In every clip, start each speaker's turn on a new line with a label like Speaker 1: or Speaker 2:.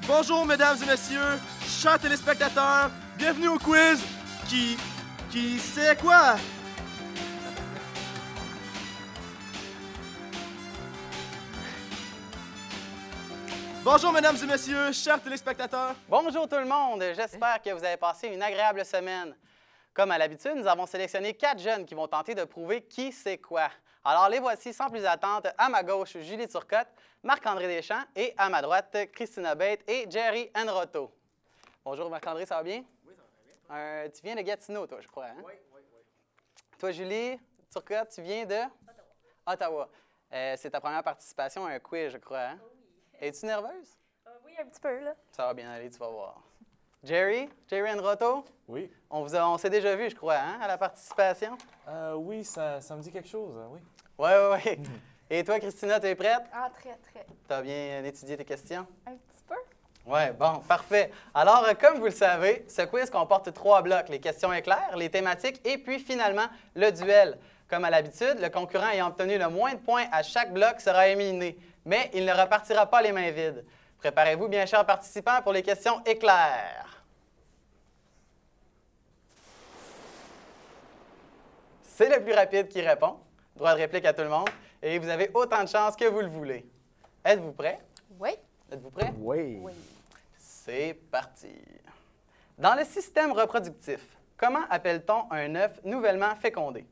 Speaker 1: Bonjour, mesdames et messieurs, chers téléspectateurs, bienvenue au quiz qui sait quoi? Bonjour, mesdames et messieurs, chers téléspectateurs.
Speaker 2: Bonjour tout le monde, j'espère que vous avez passé une agréable semaine. Comme à l'habitude, nous avons sélectionné 4 jeunes qui vont tenter de prouver qui c'est quoi. Alors les voici sans plus attendre. À ma gauche, Julie Turcotte, Marc-André Deschamps et à ma droite, Christina Bate et Jerry Enroto. Bonjour Marc-André, ça va bien? Oui, ça va bien. Tu viens de Gatineau, toi, je crois, hein? Oui. Toi, Julie Turcotte, tu viens de? Ottawa. C'est ta première participation à un quiz, je crois, hein? Oui. Es-tu nerveuse?
Speaker 3: Oui, un petit peu, là.
Speaker 2: Ça va bien aller, tu vas voir. Jerry Enroto?
Speaker 4: Oui.
Speaker 2: On s'est déjà vu, je crois, hein, à la participation?
Speaker 4: Oui, ça me dit quelque chose, oui.
Speaker 2: Oui. Et toi, Christina, tu es prête?
Speaker 3: Ah, très.
Speaker 2: Tu as bien étudié tes questions?
Speaker 3: Un petit peu.
Speaker 2: Oui, bon, parfait. Alors, comme vous le savez, ce quiz comporte 3 blocs, les questions éclairs, les thématiques et puis finalement le duel. Comme à l'habitude, le concurrent ayant obtenu le moins de points à chaque bloc sera éliminé, mais il ne repartira pas les mains vides. Préparez-vous, bien chers participants, pour les questions éclairs. C'est le plus rapide qui répond. Droit de réplique à tout le monde. Et vous avez autant de chances que vous le voulez. Êtes-vous prêts?
Speaker 3: Oui.
Speaker 2: Êtes-vous prêts?
Speaker 4: Oui.
Speaker 2: C'est parti. Dans le système reproductif, comment appelle-t-on un œuf nouvellement fécondé?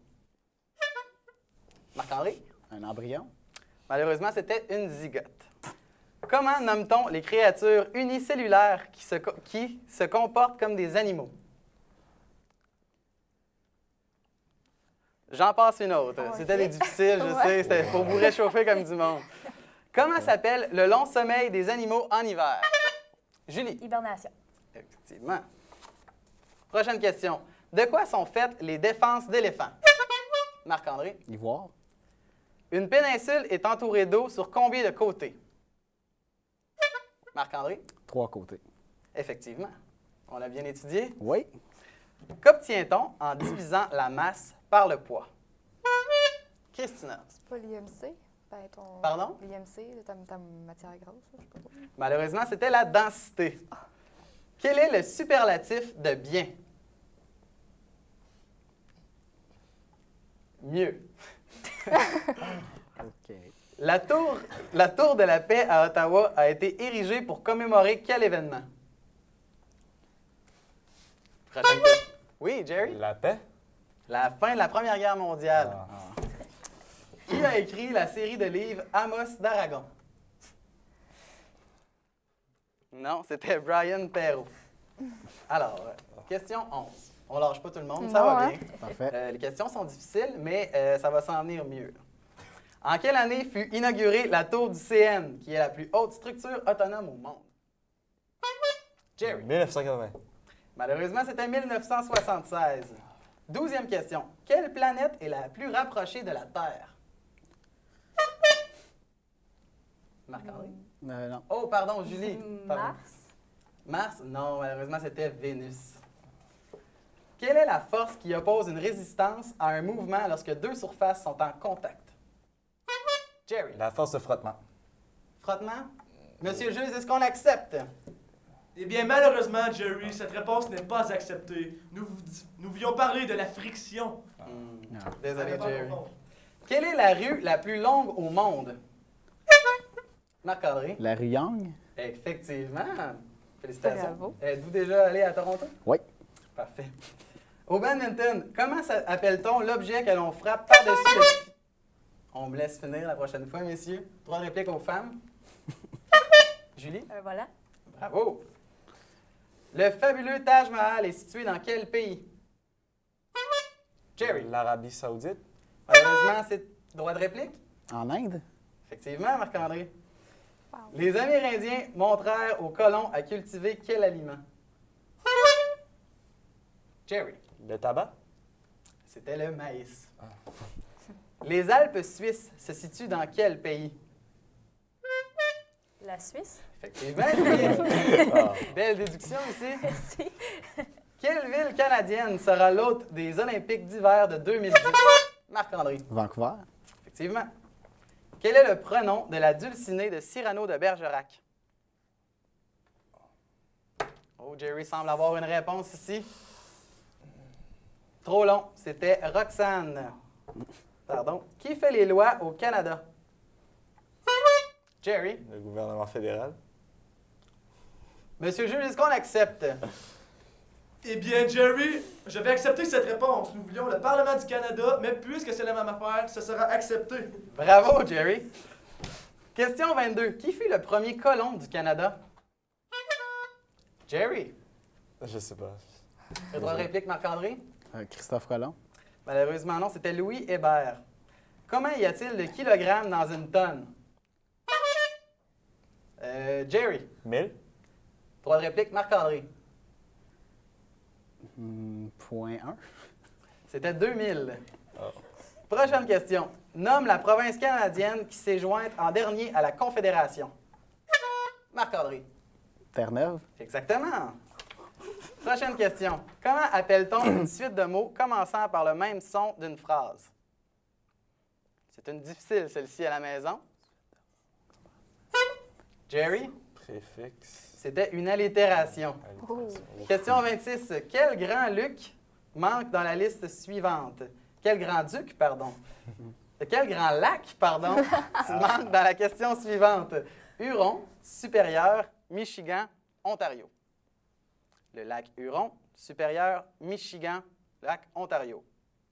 Speaker 2: Marc-André?
Speaker 5: Un embryon.
Speaker 2: Malheureusement, c'était une zygote. Comment nomme-t-on les créatures unicellulaires qui se comportent comme des animaux? J'en passe une autre.
Speaker 3: Okay.
Speaker 2: C'était des difficiles, je sais. C'était pour vous réchauffer comme du monde. Comment s'appelle le long sommeil des animaux en hiver? Julie.
Speaker 3: Hibernation.
Speaker 2: Effectivement. Prochaine question. De quoi sont faites les défenses d'éléphants? Marc-André.
Speaker 5: Ivoire.
Speaker 2: Une péninsule est entourée d'eau sur combien de côtés? Marc-André.
Speaker 5: 3 côtés.
Speaker 2: Effectivement. On l'a bien étudié.
Speaker 5: Oui.
Speaker 2: Qu'obtient-on en divisant la masse par le poids? Christina.
Speaker 3: C'est pas l'IMC?
Speaker 2: Pardon?
Speaker 3: L'IMC, ta matière grasse, je sais pas trop.
Speaker 2: Malheureusement, c'était la densité. Quel est le superlatif de bien? Mieux.
Speaker 5: OK.
Speaker 2: La tour de la paix à Ottawa a été érigée pour commémorer quel événement? Prochaine question. Oui, Jerry?
Speaker 4: La paix?
Speaker 2: La fin de la Première Guerre mondiale.
Speaker 4: Ah.
Speaker 2: Qui a écrit la série de livres Amos d'Aragon? Non, c'était Brian Perrault. Alors, question 11. On lâche pas tout le monde, ça
Speaker 3: Non,
Speaker 2: va
Speaker 3: hein?
Speaker 2: bien.
Speaker 5: Parfait.
Speaker 2: Les questions sont difficiles, mais ça va s'en venir mieux. En quelle année fut inaugurée la tour du CN, qui est la plus haute structure autonome au monde? Jerry.
Speaker 4: 1980.
Speaker 2: Malheureusement, c'était 1976. 12e question. Quelle planète est la plus rapprochée de la Terre? Marc-André?
Speaker 5: Non.
Speaker 2: Oh, pardon, Julie. Pardon.
Speaker 3: Mars.
Speaker 2: Mars? Non, malheureusement, c'était Vénus. Quelle est la force qui oppose une résistance à un mouvement lorsque 2 surfaces sont en contact? Jerry.
Speaker 4: La force de frottement.
Speaker 2: Frottement? Monsieur le juge, est-ce qu'on accepte?
Speaker 1: Eh bien, malheureusement, Jerry, cette réponse n'est pas acceptée. Nous voulions parler de la friction.
Speaker 5: Non.
Speaker 2: Désolé,
Speaker 1: Allez, pas
Speaker 2: Jerry.
Speaker 1: confondre.
Speaker 2: Quelle est la rue la plus longue au monde? Marc-André.
Speaker 5: La rue Young?
Speaker 2: Effectivement. Félicitations.
Speaker 3: Bravo.
Speaker 2: Êtes-vous déjà allé à Toronto?
Speaker 5: Oui.
Speaker 2: Parfait. Au badminton, comment appelle-t-on l'objet que l'on frappe par-dessus le... On me laisse finir la prochaine fois, messieurs. Droit de réplique aux femmes. Julie?
Speaker 3: Voilà.
Speaker 2: Bravo. Le fabuleux Taj Mahal est situé dans quel pays? Jerry.
Speaker 4: L'Arabie Saoudite.
Speaker 2: Malheureusement, c'est droit de réplique?
Speaker 5: En Inde?
Speaker 2: Effectivement, Marc-André.
Speaker 3: Wow.
Speaker 2: Les Amérindiens montrèrent aux colons à cultiver quel aliment? Jerry.
Speaker 4: Le tabac.
Speaker 2: C'était le maïs. Les Alpes suisses se situent dans quel pays?
Speaker 3: La Suisse.
Speaker 2: Effectivement, Julie. Belle déduction ici.
Speaker 3: Merci.
Speaker 2: Quelle ville canadienne sera l'hôte des Olympiques d'hiver de 2010? Marc-André.
Speaker 5: Vancouver?
Speaker 2: Effectivement. Quel est le prénom de la dulcinée de Cyrano de Bergerac? Oh, Jerry semble avoir une réponse ici. Trop long. C'était Roxane. Pardon. Qui fait les lois au Canada? Jerry.
Speaker 4: Le gouvernement fédéral.
Speaker 2: Monsieur le juge, est-ce qu'on accepte?
Speaker 1: Eh bien, Jerry, je vais accepter cette réponse. Nous voulions le Parlement du Canada, mais puisque c'est la même affaire, ce sera accepté.
Speaker 2: Bravo, Jerry. Question 22. Qui fut le premier colon du Canada? Jerry.
Speaker 4: Je sais pas.
Speaker 2: Le droit de réplique, Marc-André?
Speaker 5: Christophe Colomb.
Speaker 2: Malheureusement, non, c'était Louis Hébert. Combien y a-t-il de kilogrammes dans une tonne? Jerry.
Speaker 4: 1000?
Speaker 2: Droit de réplique, Marc-André.
Speaker 5: Point 1.
Speaker 2: C'était 2000.
Speaker 4: Oh.
Speaker 2: Prochaine question. Nomme la province canadienne qui s'est jointe en dernier à la Confédération. Marc-André.
Speaker 5: Terre-Neuve.
Speaker 2: Exactement. Prochaine question. Comment appelle-t-on une suite de mots commençant par le même son d'une phrase? C'est une difficile, celle-ci, à la maison. Jerry?
Speaker 4: Préfixe.
Speaker 2: C'était une allitération. Question 26. Quel grand Luc manque dans la liste suivante? Quel grand duc, pardon? Quel grand lac, pardon, manque dans la question suivante? Huron, Supérieur, Michigan, Ontario. Le lac Huron, Supérieur, Michigan, lac Ontario.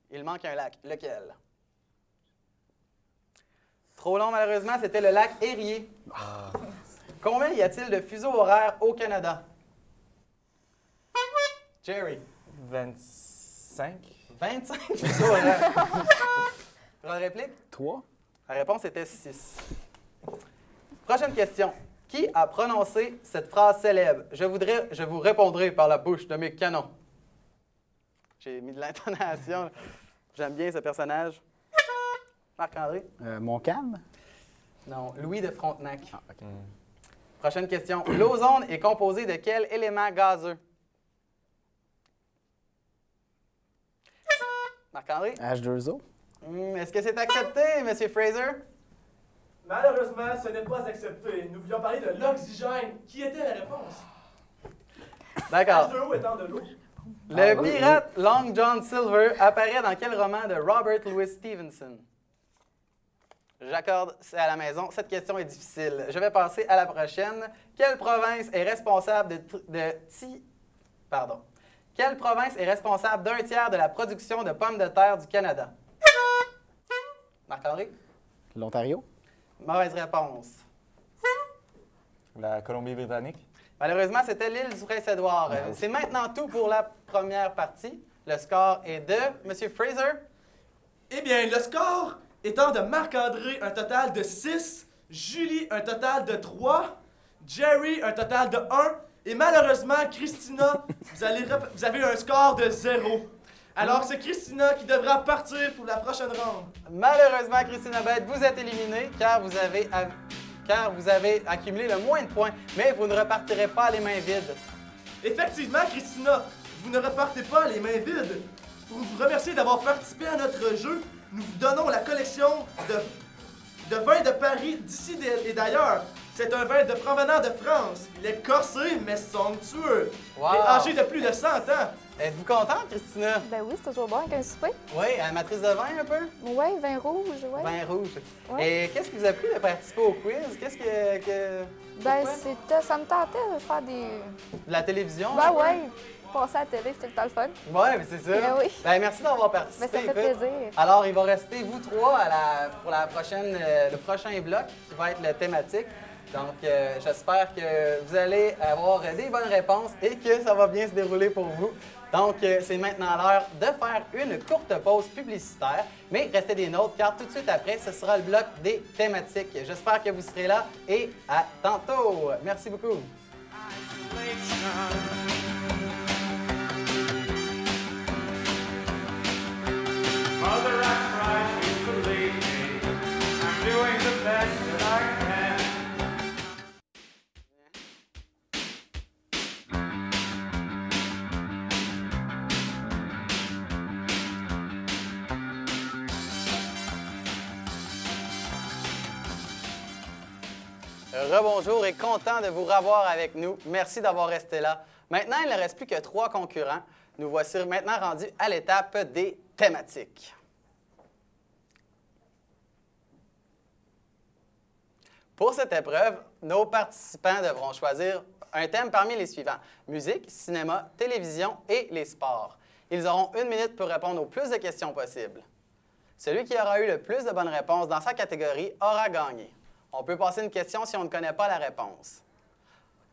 Speaker 2: Il manque un lac. Lequel? Trop long, malheureusement, c'était le lac Erie. Combien y a-t-il de fuseaux horaires au Canada? Jerry.
Speaker 4: 25?
Speaker 2: 25 fuseaux horaires. Droit de réplique?
Speaker 5: 3.
Speaker 2: La réponse était 6. Prochaine question. Qui a prononcé cette phrase célèbre? Je vous répondrai par la bouche de mes canons. J'ai mis de l'intonation. J'aime bien ce personnage. Marc-André?
Speaker 5: Montcalm.
Speaker 2: Non, Louis de Frontenac.
Speaker 5: Ah, OK.
Speaker 2: Prochaine question. L'ozone est composé de quel élément gazeux? Marc-André?
Speaker 5: H2O.
Speaker 2: Est-ce que c'est accepté, M. Fraser?
Speaker 1: Malheureusement, ce n'est pas accepté. Nous voulions parler de l'oxygène. Qui était la réponse?
Speaker 2: D'accord.
Speaker 1: H2O étant de l'eau.
Speaker 2: Le pirate Long John Silver apparaît dans quel roman de Robert Louis Stevenson? J'accorde à la maison. Cette question est difficile. Je vais passer à la prochaine. Quelle province est responsable Quelle province est responsable d'un tiers de la production de pommes de terre du Canada? Marc-André?
Speaker 5: L'Ontario.
Speaker 2: Mauvaise réponse.
Speaker 4: La Colombie-Britannique?
Speaker 2: Malheureusement, c'était l'île du Prince-Édouard. C'est maintenant tout pour la première partie. Le score est de M. Fraser.
Speaker 1: Eh bien, le score étant de Marc-André un total de 6, Julie un total de 3, Jerry un total de 1, et malheureusement, Christina, vous avez un score de 0. Alors, c'est Christina qui devra partir pour la prochaine ronde.
Speaker 2: Malheureusement, Christina Bête, vous êtes éliminée car vous avez accumulé le moins de points, mais vous ne repartirez pas les mains vides.
Speaker 1: Effectivement, Christina, vous ne repartez pas les mains vides. Pour vous remercier d'avoir participé à notre jeu, nous vous donnons la collection de vins de Paris d'ici et d'ailleurs. C'est un vin de provenant de France. Il est corsé, mais somptueux.
Speaker 2: Wow.
Speaker 1: Et âgé de plus de 100 ans.
Speaker 2: Êtes-vous contente, Christina?
Speaker 3: Ben oui, c'est toujours bon avec un souper.
Speaker 2: Oui, amatrice de vin un peu?
Speaker 3: Ouais, vin rouge, ouais.
Speaker 2: Vin rouge.
Speaker 3: Ouais.
Speaker 2: Et qu'est-ce qui vous a pris de participer au quiz? Qu'est-ce que...
Speaker 3: Ben,
Speaker 2: pourquoi?
Speaker 3: ça me tentait de faire des...
Speaker 2: De la télévision?
Speaker 3: Ben
Speaker 2: un peu?
Speaker 3: ouais, passer à la télé, c'était tout le temps le fun.
Speaker 2: Ouais, mais c'est ça.
Speaker 3: Ben oui.
Speaker 2: Ben, merci d'avoir participé.
Speaker 3: Ben, ça fait
Speaker 2: écoute.
Speaker 3: plaisir.
Speaker 2: Alors, il va rester vous trois pour la prochaine, le prochain bloc qui va être le thématique. Donc, j'espère que vous allez avoir des bonnes réponses et que ça va bien se dérouler pour vous. Donc, c'est maintenant l'heure de faire une courte pause publicitaire, mais restez des nôtres car tout de suite après, ce sera le bloc des thématiques. J'espère que vous serez là et à tantôt. Merci beaucoup.
Speaker 6: Mother, I cried, you believe me. I'm doing the best that I can.
Speaker 2: Rebonjour et content de vous revoir avec nous. Merci d'avoir resté là. Maintenant, il ne reste plus que 3 concurrents. Nous voici maintenant rendus à l'étape des thématiques. Pour cette épreuve, nos participants devront choisir un thème parmi les suivants: musique, cinéma, télévision et les sports. Ils auront 1 minute pour répondre au plus de questions possibles. Celui qui aura eu le plus de bonnes réponses dans sa catégorie aura gagné. On peut passer une question si on ne connaît pas la réponse.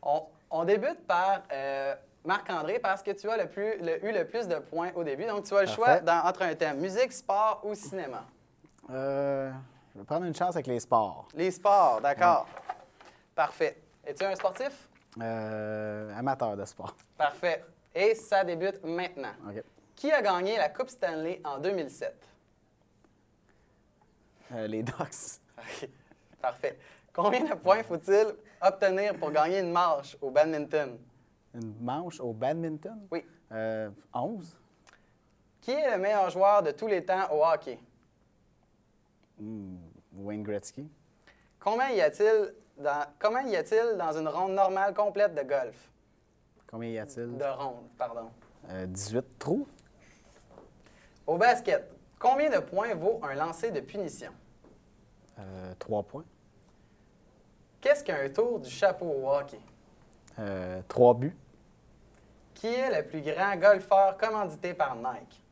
Speaker 2: On débute par Marc-André parce que tu as eu le plus de points au début. Donc, tu as le choix entre un thème musique, sport ou cinéma.
Speaker 5: Je vais prendre une chance avec les sports.
Speaker 2: Les sports, d'accord. Parfait. Es-tu un sportif?
Speaker 5: Amateur de sport.
Speaker 2: Parfait. Et ça débute maintenant.
Speaker 5: OK.
Speaker 2: Qui a gagné la Coupe Stanley en 2007?
Speaker 5: Les Ducks.
Speaker 2: OK. Parfait. Combien de points faut-il obtenir pour gagner une manche au badminton?
Speaker 5: Une manche au badminton?
Speaker 2: Oui.
Speaker 5: 11.
Speaker 2: Qui est le meilleur joueur de tous les temps au hockey?
Speaker 5: Wayne Gretzky.
Speaker 2: Combien y a-t-il dans une ronde normale complète de golf?
Speaker 5: Combien y a-t-il?
Speaker 2: De ronde, pardon.
Speaker 5: 18 trous.
Speaker 2: Au basket, combien de points vaut un lancer de punition?
Speaker 5: 3 points.
Speaker 2: Qu'est-ce qu'un tour du chapeau au hockey?
Speaker 5: 3 buts.
Speaker 2: Qui est le plus grand golfeur commandité par Nike?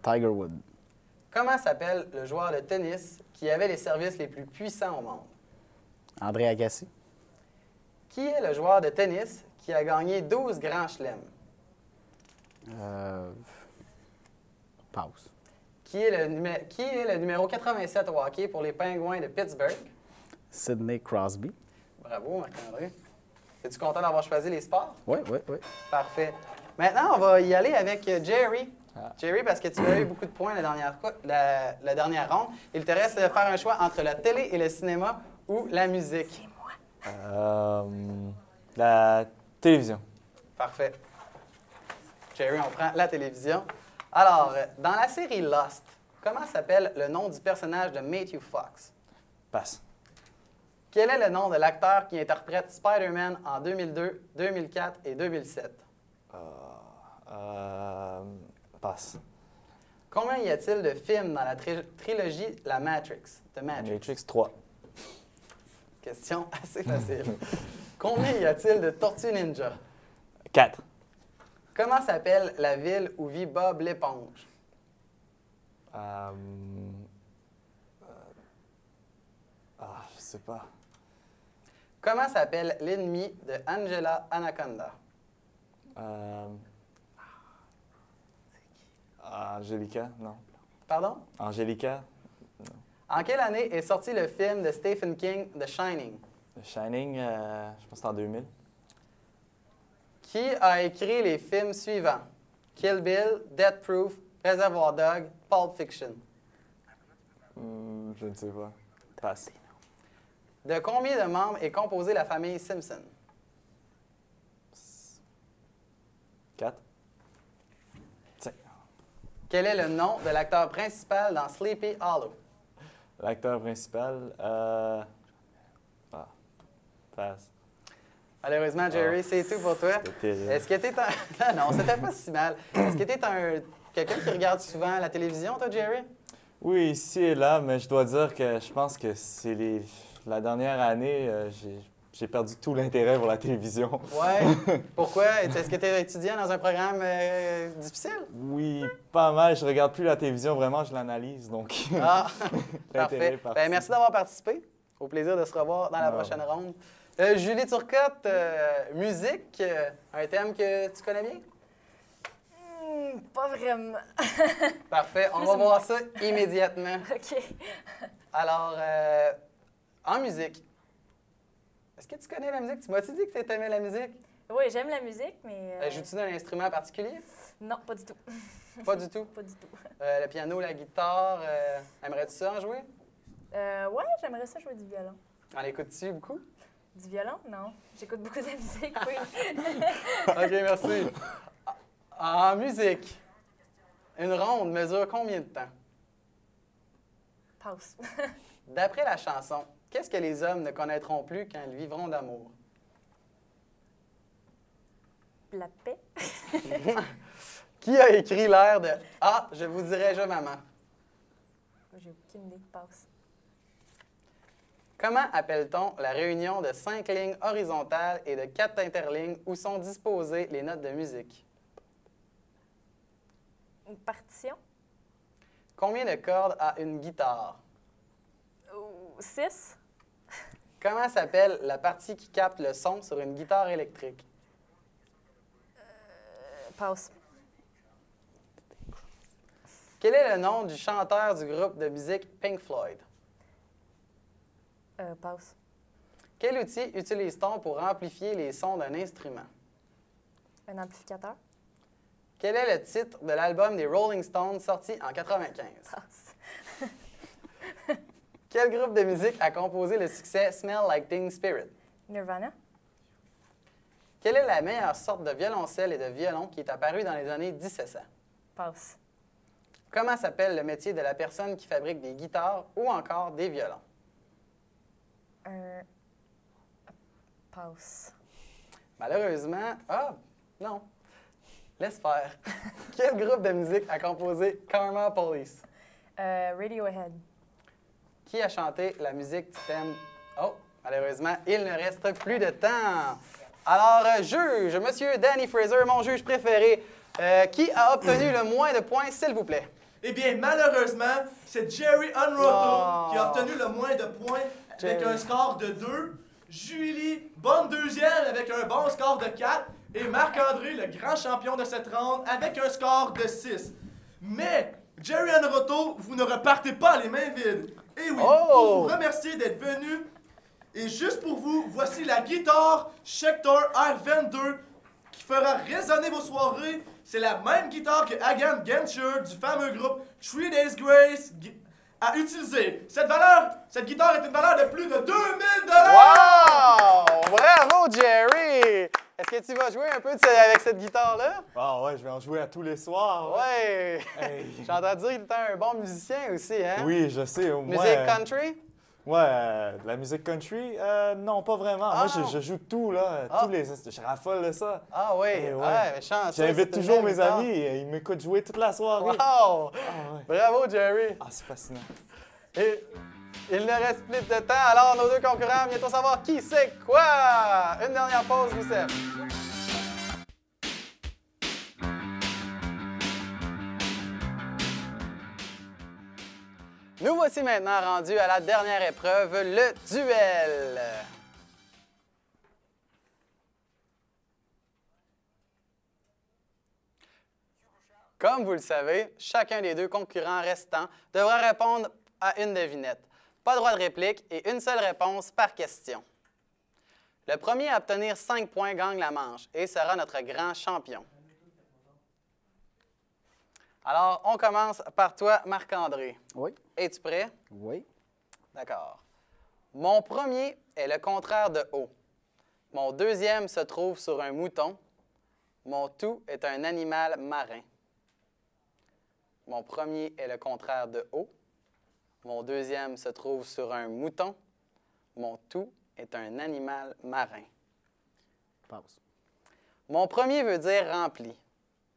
Speaker 5: Tiger Woods.
Speaker 2: Comment s'appelle le joueur de tennis qui avait les services les plus puissants au monde?
Speaker 5: André Agassi.
Speaker 2: Qui est le joueur de tennis qui a gagné 12 grands chelems?
Speaker 5: Passe.
Speaker 2: Qui est le numéro 87 au hockey pour les Pingouins de Pittsburgh?
Speaker 5: Sidney Crosby.
Speaker 2: Bravo, Marc-André. Es-tu content d'avoir choisi les sports?
Speaker 5: Oui, oui, oui.
Speaker 2: Parfait. Maintenant, on va y aller avec Jerry. Jerry, parce que tu as eu beaucoup de points la dernière ronde, il te reste de faire un choix entre la télé et le cinéma ou la musique.
Speaker 4: La télévision.
Speaker 2: Parfait. Jerry, on prend la télévision. Alors, dans la série Lost, comment s'appelle le nom du personnage de Matthew Fox?
Speaker 4: Passe.
Speaker 2: Quel est le nom de l'acteur qui interprète Spider-Man en 2002, 2004 et 2007?
Speaker 4: Passe.
Speaker 2: Combien y a-t-il de films dans la trilogie La Matrix? The Matrix.
Speaker 4: Matrix 3.
Speaker 2: Question assez facile. Combien y a-t-il de Tortues Ninja?
Speaker 4: 4.
Speaker 2: Comment s'appelle la ville où vit Bob l'éponge?
Speaker 4: Je sais pas.
Speaker 2: Comment s'appelle l'ennemi de Angela Anaconda?
Speaker 4: Angelica, non.
Speaker 2: Pardon?
Speaker 4: Angelica,
Speaker 2: En quelle année est sorti le film de Stephen King, The Shining?
Speaker 4: The Shining, je pense que c'est en 2000.
Speaker 2: Qui a écrit les films suivants? Kill Bill, Death Proof, Reservoir Dog, Pulp Fiction.
Speaker 4: Je ne sais pas. Passe.
Speaker 2: De combien de membres est composée la famille Simpson?
Speaker 4: 4. 5.
Speaker 2: Quel est le nom de l'acteur principal dans Sleepy Hollow?
Speaker 4: L'acteur principal, passe.
Speaker 2: Malheureusement, Jerry, c'est tout pour toi.
Speaker 4: C'était terrible.
Speaker 2: Est-ce que tu es un... Non, c'était pas si mal. Est-ce que tu es quelqu'un qui regarde souvent la télévision, toi, Jerry?
Speaker 4: Oui, ici et là, mais je dois dire que je pense que c'est la dernière année, j'ai perdu tout l'intérêt pour la télévision.
Speaker 2: Ouais. Pourquoi? Est-ce que tu es étudiant dans un programme difficile?
Speaker 4: Oui, pas mal. Je regarde plus la télévision, vraiment, je l'analyse, donc
Speaker 2: Ah,
Speaker 4: l'intérêt est
Speaker 2: parfait.
Speaker 4: parti.
Speaker 2: Ben, merci d'avoir participé. Au plaisir de se revoir dans la prochaine ronde. Julie Turcotte, musique, un thème que tu connais bien?
Speaker 3: Pas vraiment.
Speaker 2: Parfait, on va voir ça immédiatement.
Speaker 3: OK.
Speaker 2: Alors, en musique, est-ce que tu connais la musique? Tu m'as-tu dit que tu aimais la musique?
Speaker 3: Oui, j'aime la musique, mais...
Speaker 2: Joues-tu d'un instrument particulier?
Speaker 3: Non, pas du tout.
Speaker 2: Pas du tout.
Speaker 3: Pas du tout.
Speaker 2: Le piano, la guitare, aimerais-tu ça en jouer?
Speaker 3: Ouais, j'aimerais ça jouer du violon.
Speaker 2: En écoutes-tu beaucoup?
Speaker 3: Du violon? Non. J'écoute beaucoup de la musique, oui.
Speaker 2: OK, merci. En musique, une ronde mesure combien de temps?
Speaker 3: Passe.
Speaker 2: D'après la chanson, qu'est-ce que les hommes ne connaîtront plus quand ils vivront d'amour?
Speaker 3: La paix.
Speaker 2: Qui a écrit l'air de « Ah, je vous dirai je, maman ».
Speaker 3: J'ai aucune idée. Passe.
Speaker 2: Comment appelle-t-on la réunion de 5 lignes horizontales et de 4 interlignes où sont disposées les notes de musique?
Speaker 3: Une partition.
Speaker 2: Combien de cordes a une guitare?
Speaker 3: 6.
Speaker 2: Comment s'appelle la partie qui capte le son sur une guitare électrique?
Speaker 3: Passe.
Speaker 2: Quel est le nom du chanteur du groupe de musique Pink Floyd?
Speaker 3: Passe.
Speaker 2: Quel outil utilise-t-on pour amplifier les sons d'un instrument?
Speaker 3: Un amplificateur.
Speaker 2: Quel est le titre de l'album des Rolling Stones sorti en 1995?
Speaker 3: Passe.
Speaker 2: Quel groupe de musique a composé le succès Smell Like Teen Spirit?
Speaker 3: Nirvana.
Speaker 2: Quelle est la meilleure sorte de violoncelle et de violon qui est apparue dans les années 1700?
Speaker 3: Passe.
Speaker 2: Comment s'appelle le métier de la personne qui fabrique des guitares ou encore des violons?
Speaker 3: Passe.
Speaker 2: Malheureusement, non. Laisse faire. Quel groupe de musique a composé Karma Police?
Speaker 3: Radiohead.
Speaker 2: Qui a chanté la musique du thème? Oh, malheureusement, il ne reste plus de temps. Alors, juge, Monsieur Danny Fraser, mon juge préféré, qui a obtenu le moins de points, s'il vous plaît?
Speaker 1: Eh bien, malheureusement, c'est Jerry Unroto
Speaker 2: Oh.
Speaker 1: qui a obtenu le moins de points avec
Speaker 2: Jerry.
Speaker 1: un score de 2. Julie, bonne deuxième avec un bon score de 4. Et Marc-André, le grand champion de cette ronde, avec un score de 6. Mais, Jerry Unroto, vous ne repartez pas les mains vides. Et oui,
Speaker 2: Oh.
Speaker 1: pour vous remercier d'être venu, et juste pour vous, voici la guitare Schecter R22 qui fera résonner vos soirées. C'est la même guitare que Hagan Genscher du fameux groupe 3 Days Grace a utilisé. Cette guitare est une valeur de plus de 2000 $.
Speaker 2: Wow! Bravo, Jerry! Est-ce que tu vas jouer un peu avec cette guitare-là?
Speaker 4: Ah ouais, je vais en jouer à tous les soirs.
Speaker 2: Ouais!
Speaker 4: Hey.
Speaker 2: J'ai entendu dire que tu étais un bon musicien aussi, hein?
Speaker 4: Oui, je sais. Moi,
Speaker 2: Musique country?
Speaker 4: Ouais, de la musique country, non, pas vraiment.
Speaker 2: Ah,
Speaker 4: Moi,
Speaker 2: non.
Speaker 4: je joue tout, là.
Speaker 2: Ah.
Speaker 4: Tous les... Je raffole de ça.
Speaker 2: Ah oui,
Speaker 4: Eh ouais.
Speaker 2: mais chanceux,
Speaker 4: J'invite
Speaker 2: c'est une
Speaker 4: toujours
Speaker 2: belle
Speaker 4: mes
Speaker 2: guitare.
Speaker 4: amis et ils m'écoutent jouer toute la soirée.
Speaker 2: Wow!
Speaker 4: Ah ouais.
Speaker 2: Bravo, Jerry!
Speaker 4: Ah, c'est fascinant.
Speaker 2: Et il ne reste plus de temps, alors nos deux concurrents, bientôt savoir qui c'est quoi! Une dernière pause, Youssef. Nous voici maintenant rendus à la dernière épreuve, le duel. Comme vous le savez, chacun des deux concurrents restants devra répondre à une devinette. Pas de droit de réplique et une seule réponse par question. Le premier à obtenir 5 points gagne la manche et sera notre grand champion. Alors, on commence par toi, Marc-André.
Speaker 5: Oui.
Speaker 2: Es-tu prêt?
Speaker 5: Oui.
Speaker 2: D'accord. Mon premier est le contraire de haut. Mon deuxième se trouve sur un mouton. Mon tout est un animal marin. Mon premier est le contraire de haut. Mon deuxième se trouve sur un mouton. Mon tout est un animal marin.
Speaker 5: Passe.
Speaker 2: Mon premier veut dire rempli.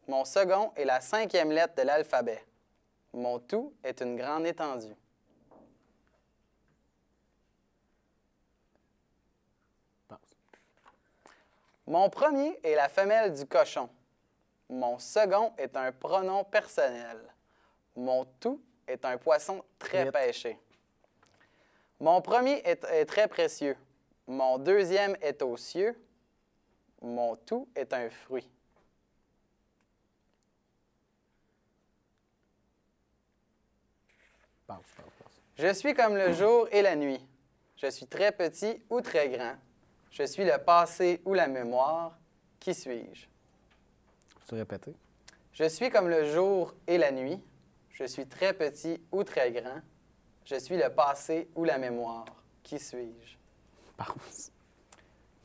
Speaker 2: Mon second est la 5e lettre de l'alphabet. Mon tout est une grande étendue.
Speaker 5: Passe.
Speaker 2: Mon premier est la femelle du cochon. Mon second est un pronom personnel. Mon tout est un poisson très
Speaker 5: Truite.
Speaker 2: pêché. Mon premier est très précieux. Mon deuxième est aux cieux. Mon tout est un fruit.
Speaker 5: Passe.
Speaker 2: Je suis comme le jour et la nuit. Je suis très petit ou très grand. Je suis le passé ou la mémoire. Qui suis-je?
Speaker 5: Peux-tu répéter?
Speaker 2: Je suis comme le jour et la nuit. Je suis très petit ou très grand. Je suis le passé ou la mémoire. Qui suis-je?
Speaker 5: Passe.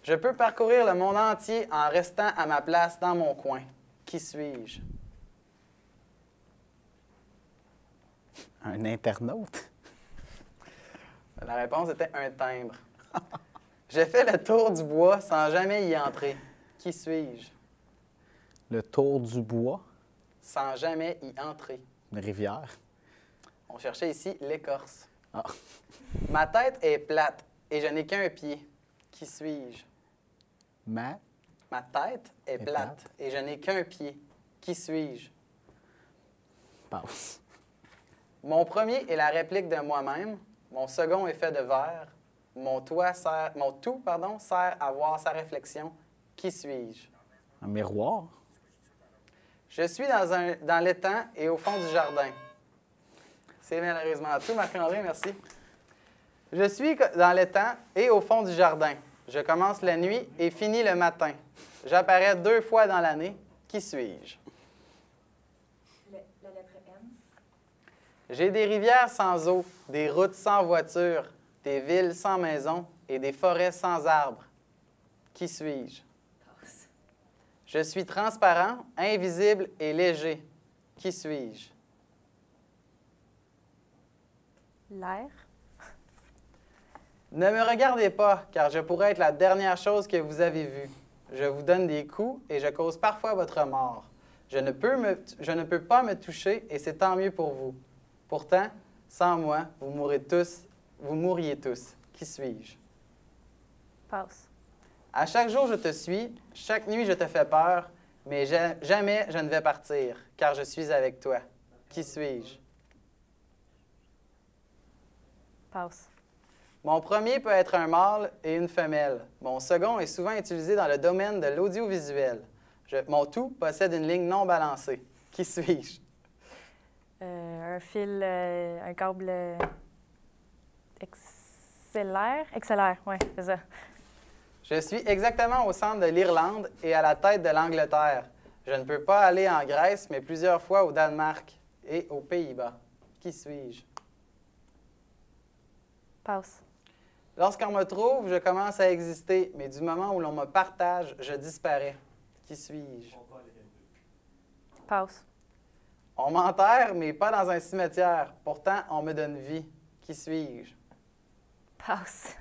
Speaker 2: Je peux parcourir le monde entier en restant à ma place dans mon coin. Qui suis-je?
Speaker 5: Un internaute?
Speaker 2: La réponse était un timbre. Je fais le tour du bois sans jamais y entrer. Qui suis-je?
Speaker 5: Le tour du bois.
Speaker 2: Sans jamais y entrer.
Speaker 5: Une rivière.
Speaker 2: On cherchait ici l'écorce.
Speaker 5: Ah.
Speaker 2: Ma tête est plate et je n'ai qu'un pied. Qui suis-je?
Speaker 5: Ma.
Speaker 2: Ma tête est plate et je n'ai qu'un pied. Qui suis-je?
Speaker 5: Passe.
Speaker 2: Mon premier est la réplique de moi-même. Mon second est fait de verre. Mon tout sert à voir sa réflexion. Qui suis-je?
Speaker 5: Un miroir.
Speaker 2: Je suis dans l'étang et au fond du jardin. C'est malheureusement tout, Marc-André, merci. Je suis dans l'étang et au fond du jardin. Je commence la nuit et finis le matin. J'apparais 2 fois dans l'année. Qui suis-je?
Speaker 3: La lettre M.
Speaker 2: J'ai des rivières sans eau, des routes sans voiture, des villes sans maison et des forêts sans arbres. Qui suis-je?
Speaker 3: Passe.
Speaker 2: Je suis transparent, invisible et léger. Qui suis-je?
Speaker 3: L'air.
Speaker 2: Ne me regardez pas, car je pourrais être la dernière chose que vous avez vue. Je vous donne des coups et je cause parfois votre mort. Je ne peux pas me toucher et c'est tant mieux pour vous. Pourtant, sans moi, vous mourriez tous. Qui suis-je?
Speaker 3: Passe.
Speaker 2: À chaque jour, je te suis, chaque nuit, je te fais peur, mais jamais je ne vais partir, car je suis avec toi. Qui suis-je?
Speaker 3: Passe.
Speaker 2: Mon premier peut être un mâle et une femelle. Mon second est souvent utilisé dans le domaine de l'audiovisuel. Mon tout possède une ligne non balancée. Qui suis-je?
Speaker 3: Un fil, un câble XLR, oui, c'est ça.
Speaker 2: Je suis exactement au centre de l'Irlande et à la tête de l'Angleterre. Je ne peux pas aller en Grèce, mais plusieurs fois au Danemark et aux Pays-Bas. Qui suis-je?
Speaker 3: Passe.
Speaker 2: Lorsqu'on me trouve, je commence à exister, mais du moment où l'on me partage, je disparais. Qui suis-je?
Speaker 3: Passe.
Speaker 2: On m'enterre, mais pas dans un cimetière. Pourtant, on me donne vie. Qui suis-je?
Speaker 3: Passe.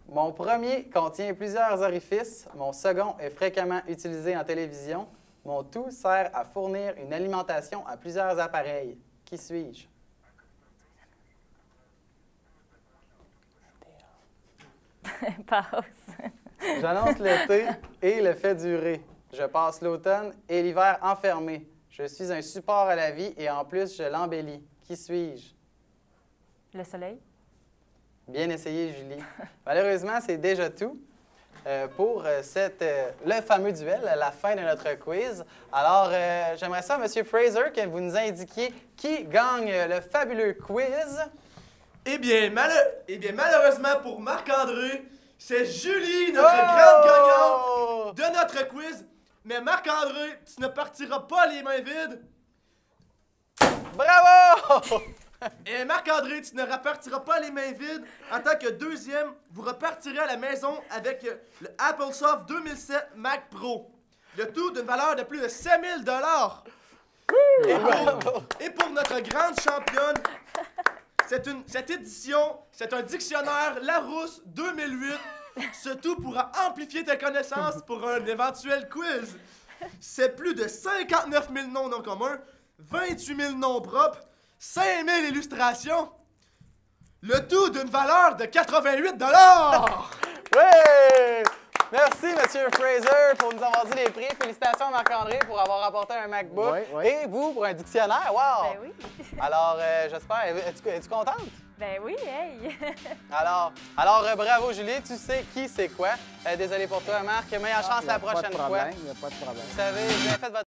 Speaker 2: Mon premier contient plusieurs orifices. Mon second est fréquemment utilisé en télévision. Mon tout sert à fournir une alimentation à plusieurs appareils. Qui suis-je?
Speaker 3: Passe.
Speaker 2: J'annonce l'été et le fais durer. Je passe l'automne et l'hiver enfermé. Je suis un support à la vie et en plus, je l'embellis. Qui suis-je?
Speaker 3: Le soleil.
Speaker 2: Bien essayé, Julie. Malheureusement, c'est déjà tout pour le fameux duel, la fin de notre quiz. Alors, j'aimerais ça, M. Fraser, que vous nous indiquiez qui gagne le fabuleux quiz.
Speaker 1: Eh bien, malheureusement pour Marc-André, c'est Julie, notre grande gagnante de notre quiz. Mais Marc-André, tu ne partiras pas les mains vides.
Speaker 2: Bravo!
Speaker 1: Et Marc-André, tu ne repartiras pas les mains vides. En tant que deuxième, vous repartirez à la maison avec le Applesoft 2007 Mac Pro. Le tout d'une valeur de plus de 5000 $. Et pour notre grande championne, cette édition, c'est un dictionnaire Larousse 2008. Ce tout pourra amplifier tes connaissances pour un éventuel quiz. C'est plus de 59 000 noms non communs, 28 000 noms propres, 5 000 illustrations. Le tout d'une valeur de 88 $.
Speaker 2: Oui! Merci, M. Fraser, pour nous avoir dit les prix. Félicitations, Marc-André, pour avoir apporté un MacBook.
Speaker 5: Oui, oui.
Speaker 2: Et vous, pour un dictionnaire. Wow!
Speaker 3: Ben oui.
Speaker 2: Alors, j'espère. Es-tu contente?
Speaker 3: Ben oui, hey!
Speaker 2: Alors, bravo, Julie. Tu sais qui c'est quoi. Désolé pour toi, Marc. Meilleure chance la prochaine fois.
Speaker 5: Il n'y a pas de problème.
Speaker 2: Vous savez, vous avez fait votre